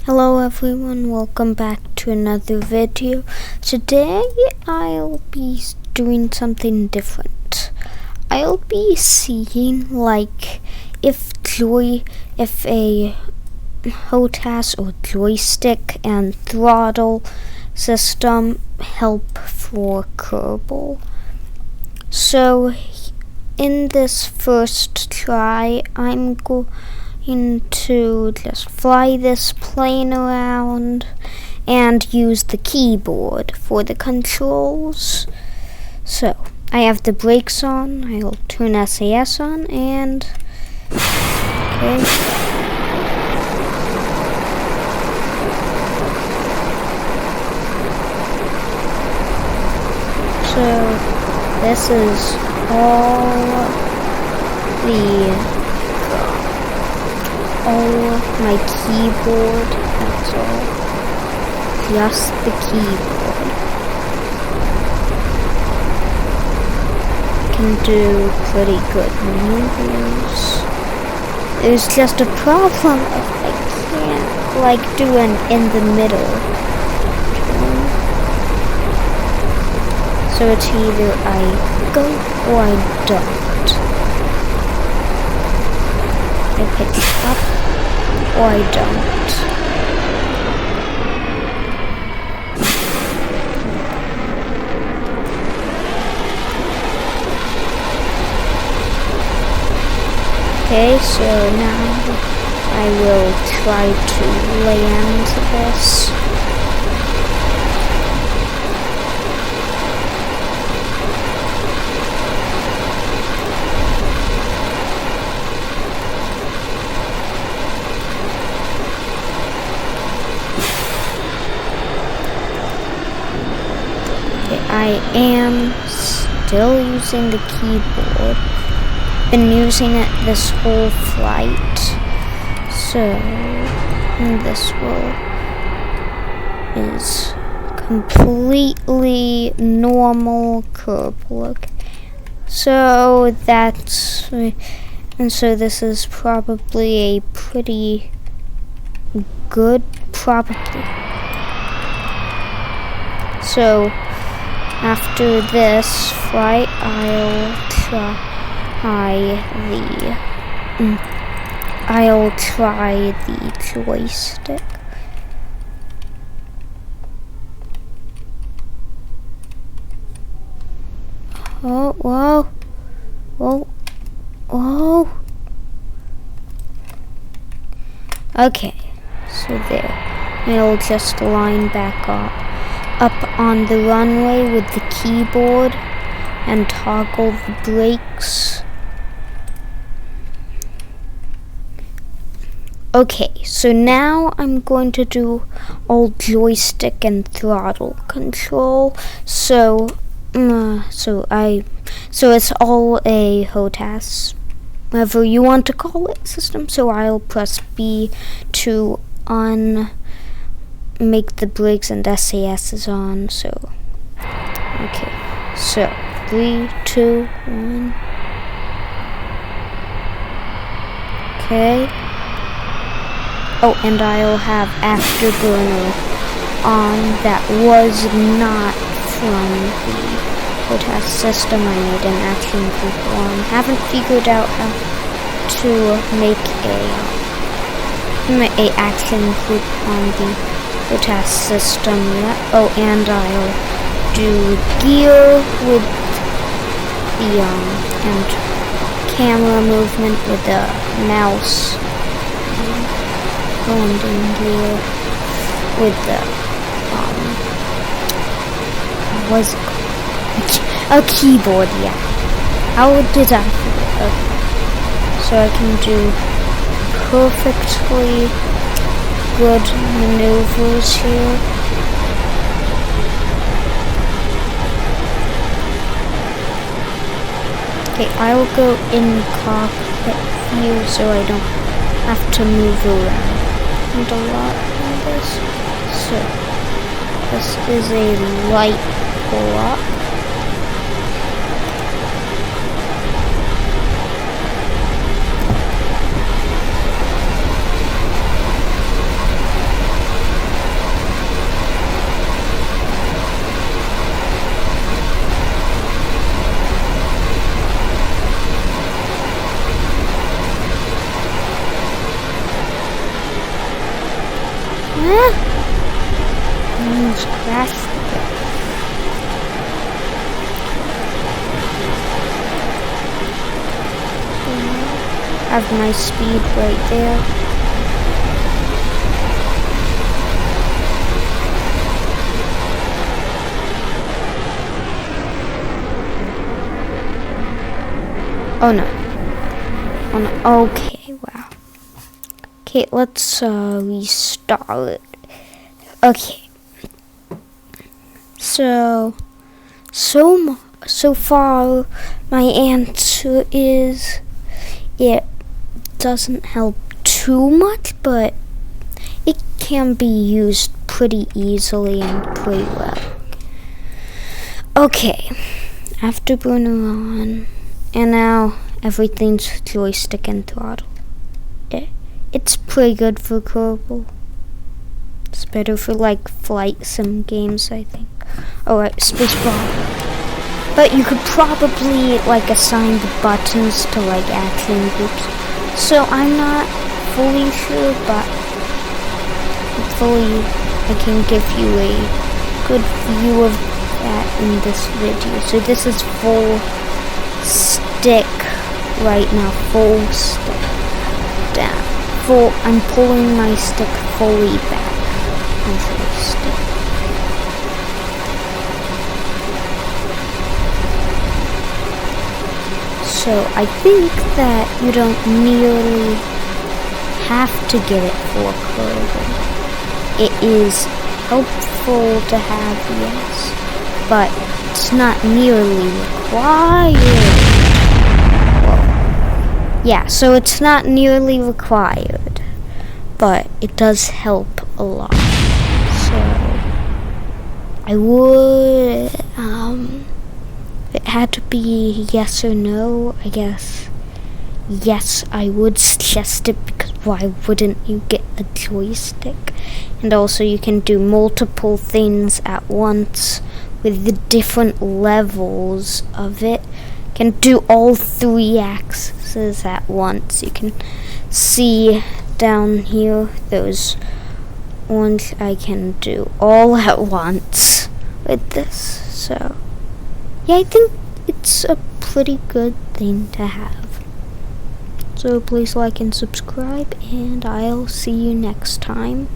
Hello everyone, welcome back to another video. Today I'll be doing something different. I'll be seeing if a HOTAS or joystick and throttle system help for Kerbal. So in this first try, I'm going to just fly this plane around and use the keyboard for the controls. So I have the brakes on. I'll turn SAS on and okay. So this is all my keyboard, that's all. Just the keyboard. Can do pretty good maneuvers. There's just a problem of I can't do an in the middle. So it's either I go or I don't. I pick it up or I don't. Okay, so now I will try to land this. I am still using the keyboard. Been using it this whole flight. So this is completely normal Kerbal. So this is probably a pretty good So after this flight, I'll try the joystick. Oh, whoa, whoa, whoa. Okay, so there. I'll just line back up on the runway with the keyboard and toggle the brakes. Okay, so now I'm going to do all joystick and throttle control. So it's all a HOTAS, whatever you want to call it, system. So I'll press B to make the brakes and SAS is on. So okay, so 3, 2, 1. Okay. Oh, and I'll have afterburner on. That was not from the HOTAS system. I made an action group on. Haven't figured out how to make a action group on the HOTAS system yet. Oh, and I'll do gear with the and camera movement with the mouse. Landing gear with the what's it called? A keyboard, yeah. How did I forget? Okay. So I can do perfectly good maneuvers here. Okay, I'll go in cockpit view so I don't have to move around a lot on this. So this is a light pull-up. Huh? Almost crashed it. Have my speed right there. Oh no. Oh no. Okay, wow. Okay, let's restart. Okay. So far my answer is it doesn't help too much, but it can be used pretty easily and pretty well. Okay, afterburner on, and now everything's joystick and throttle. It's pretty good for Kerbal. It's better for like flight sim games, I think. Alright, spacebar. But you could probably like assign the buttons to like action groups. So I'm not fully sure, but hopefully I can give you a good view of that in this video. So this is full stick right now, full stick down. I'm pulling my stick fully back onto the stick. So I think that you don't nearly have to get it for Kerbal. It is helpful to have, yes, but it's not nearly required. Well, yeah, so it's not nearly required, but it does help a lot. So I would, if it had to be yes or no, I guess yes, I would suggest it, because why wouldn't you get a joystick? And also you can do multiple things at once with the different levels of it. You can do all 3 axes at once. You can see down here those ones I can do all at once with this. So yeah, I think it's a pretty good thing to have. So please like and subscribe, and I'll see you next time.